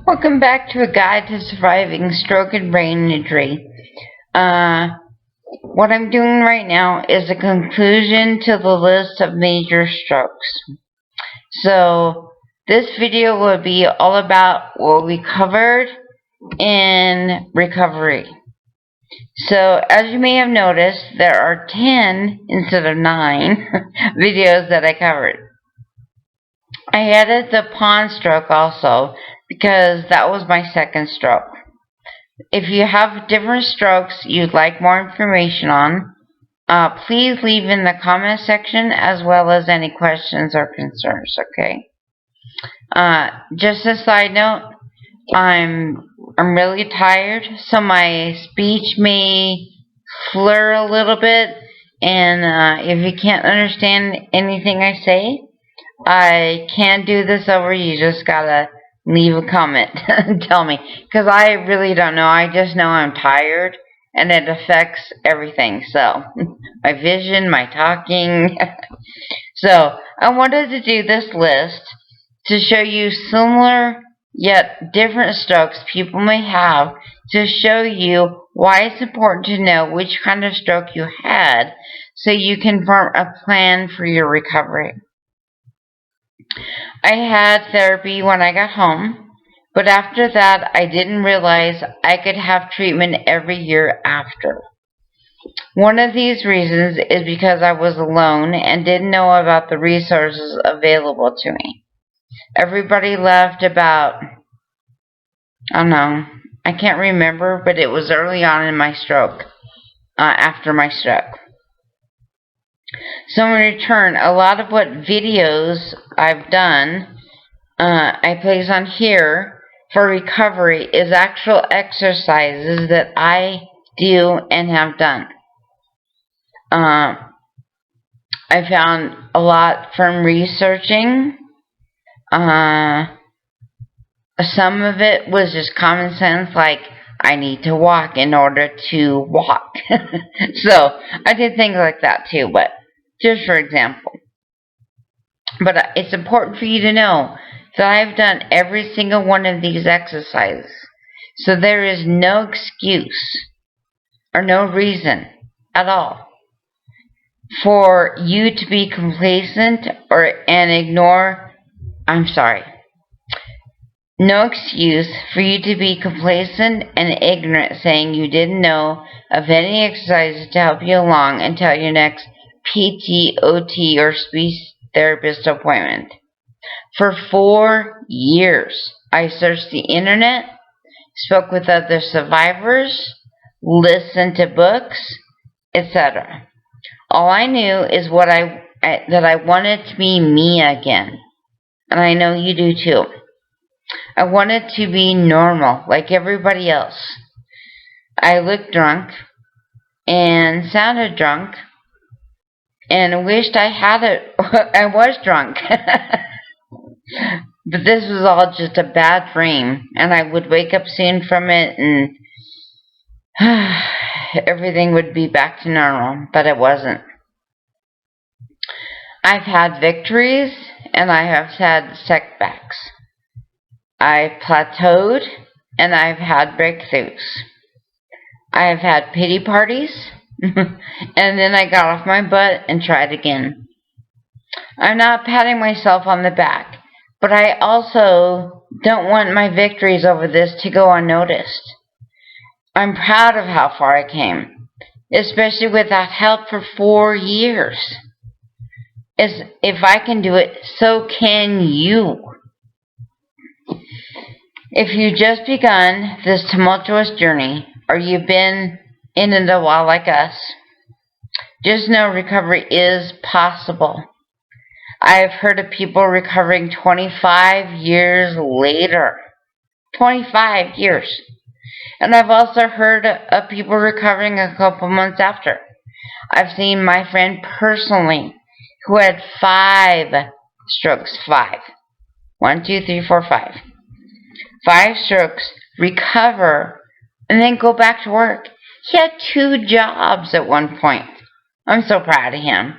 Welcome back to a guide to surviving stroke and brain injury. What I'm doing right now is a conclusion to the list of major strokes. So this video will be all about what we covered in recovery. So as you may have noticed, there are 10 instead of 9 videos that I covered. I added the pawn stroke also because that was my second stroke. If you have different strokes you'd like more information on, please leave in the comment section as well as any questions or concerns, okay? Just a side note, I'm really tired, so my speech may slur a little bit, and if you can't understand anything I say, I can't do this over. You just gotta leave a comment and tell me, because I really don't know. I just know I'm tired and it affects everything. So my vision, my talking. So I wanted to do this list to show you similar yet different strokes people may have, to show you why it's important to know which kind of stroke you had so you can form a plan for your recovery. I had therapy when I got home, but after that I didn't realize I could have treatment every year after. One of these reasons is because I was alone and didn't know about the resources available to me. Everybody left about, I don't know, I can't remember, but it was early on in my stroke, after my stroke. So in return, a lot of what videos I've done, I place on here for recovery is actual exercises that I do and have done. I found a lot from researching. Some of it was just common sense, like I need to walk in order to walk. So I did things like that too, but just for example. But it's important for you to know that I've done every single one of these exercises. So there is no excuse or no reason at all for you to be complacent and ignore, no excuse for you to be complacent and ignorant, saying you didn't know of any exercises to help you along until your next PT, OT, or speech therapist appointment. For 4 years, I searched the internet, spoke with other survivors, listened to books, etc. All I knew is that I wanted to be me again, and I know you do too. I wanted to be normal, like everybody else. I looked drunk and sounded drunk and wished I had it. I was drunk. But this was all just a bad dream, and I would wake up soon from it and everything would be back to normal, but it wasn't. I've had victories and I have had setbacks. I've plateaued and I've had breakthroughs. I have had pity parties and then I got off my butt and tried again. I'm not patting myself on the back, but I also don't want my victories over this to go unnoticed. I'm proud of how far I came, especially without help for 4 years. If I can do it, so can you. If you've just begun this tumultuous journey, or you've been in it a while like us, just know recovery is possible. I've heard of people recovering 25 years later. 25 years. And I've also heard of people recovering a couple months after. I've seen my friend personally who had 5 strokes. 5. 1, 2, 3, 4, 5. 5 strokes, recover, and then go back to work. He had 2 jobs at one point. I'm so proud of him.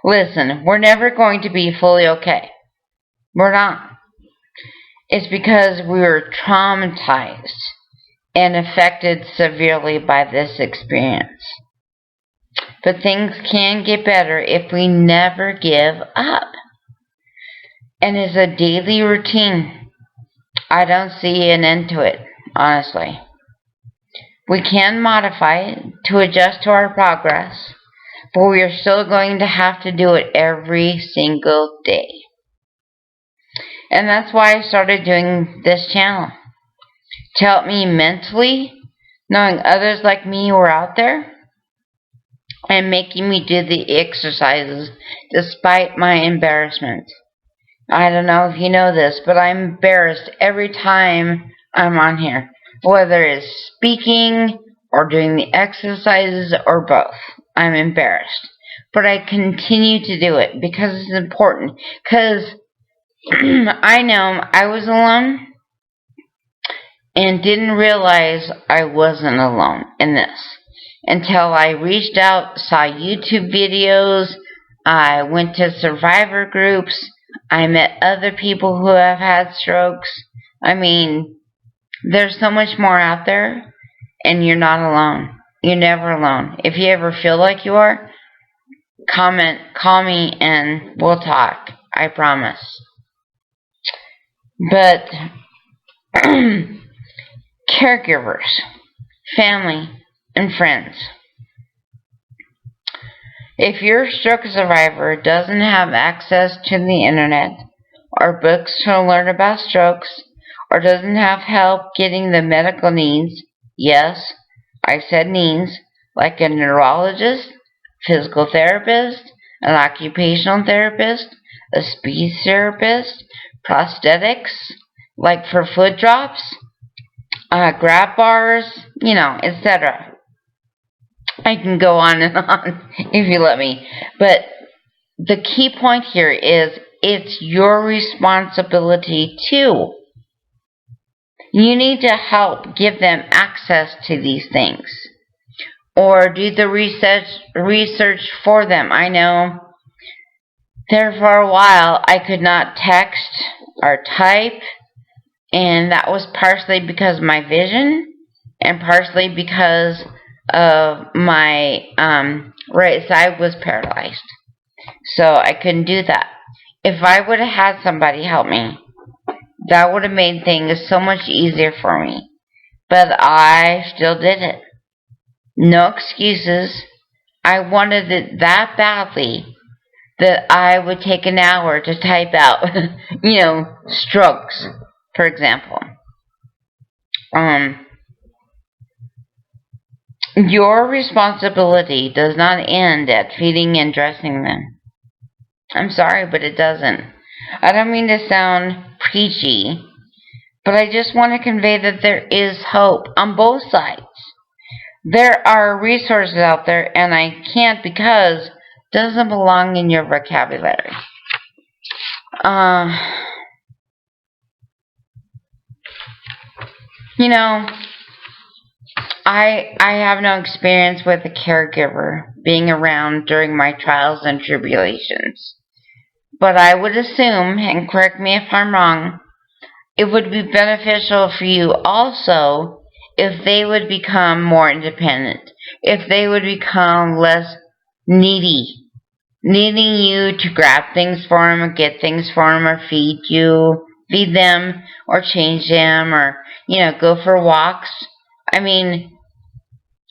Listen, we're never going to be fully okay. We're not. It's because we were traumatized and affected severely by this experience. But things can get better if we never give up. And it's a daily routine. I don't see an end to it, honestly. We can modify it to adjust to our progress, but we are still going to have to do it every single day. And that's why I started doing this channel. To help me mentally, knowing others like me were out there, and making me do the exercises despite my embarrassment. I don't know if you know this, but I'm embarrassed every time I'm on here, whether it's speaking or doing the exercises or both. I'm embarrassed. But I continue to do it because it's important. Because I know I was alone and didn't realize I wasn't alone in this until I reached out, saw YouTube videos, I went to survivor groups, I met other people who have had strokes. I mean, there's so much more out there, and you're not alone. You're never alone. If you ever feel like you are, comment, call me, and we'll talk. I promise. But caregivers, family, and friends. If your stroke survivor doesn't have access to the internet or books to learn about strokes, or doesn't have help getting the medical needs, yes, I said needs, like a neurologist, physical therapist, an occupational therapist, a speech therapist, prosthetics, like for foot drops, grab bars, etc. I can go on and on if you let me. But the key point here is it's your responsibility too. You need to help give them access to these things. Or do the research for them. I know there for a while I could not text or type, and that was partially because of my vision and partially because of my right side was paralyzed. So I couldn't do that. If I would have had somebody help me, that would have made things so much easier for me. But I still did it. No excuses. I wanted it that badly that I would take an hour to type out, strokes, for example. Your responsibility does not end at feeding and dressing them. I'm sorry, but it doesn't. I don't mean to sound preachy, but I just want to convey that there is hope on both sides. There are resources out there, and I can't because it doesn't belong in your vocabulary. I have no experience with a caregiver being around during my trials and tribulations. But I would assume, and correct me if I'm wrong, it would be beneficial for you also if they would become more independent, if they would become less needing you to grab things for them or get things for them or feed them or change them or, go for walks. I mean,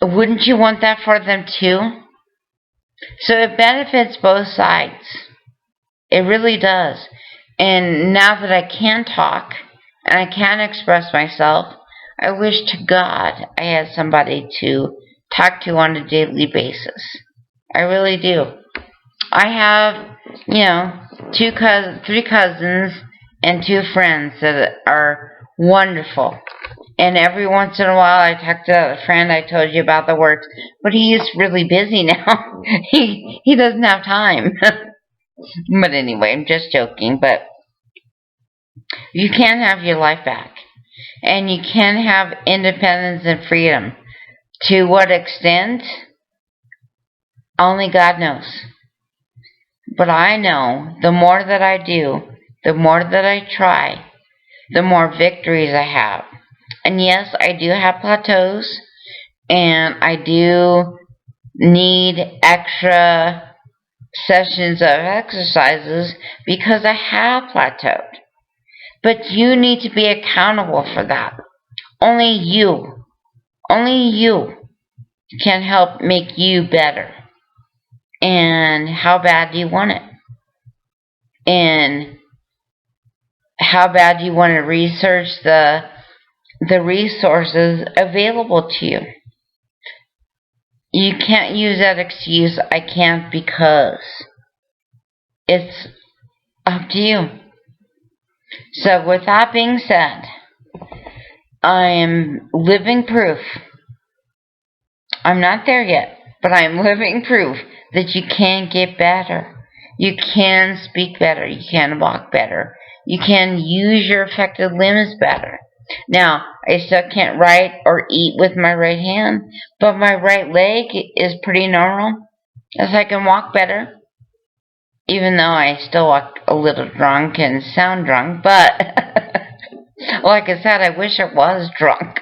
wouldn't you want that for them too? So it benefits both sides. It really does. And now that I can talk and I can express myself, I wish to God I had somebody to talk to on a daily basis. I really do. I have, 3 cousins and 2 friends that are wonderful. And every once in a while I talk to that friend I told you about that works, but he is really busy now. he doesn't have time. But anyway, I'm just joking. But you can have your life back. And you can have independence and freedom. To what extent? Only God knows. But I know the more that I do, the more that I try, the more victories I have. And yes, I do have plateaus, and I do need extra sessions of exercises because I have plateaued. But you need to be accountable for that. Only you can help make you better. And how bad do you want it? And how bad do you want to research the resources available to you? You can't use that excuse, I can't because. It's up to you. So with that being said, I am living proof. I'm not there yet, but I'm living proof that you can get better. You can speak better. You can walk better. You can use your affected limbs better. Now, I still can't write or eat with my right hand, but my right leg is pretty normal, as I can walk better. Even though I still walk a little drunk and sound drunk, but like I said, I wish I was drunk.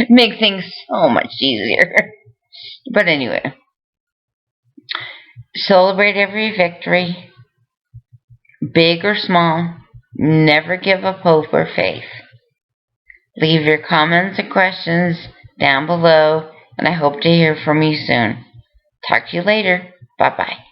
Make things so much easier. But anyway, celebrate every victory, big or small. Never give up hope or faith. Leave your comments and questions down below, and I hope to hear from you soon. Talk to you later. Bye-bye.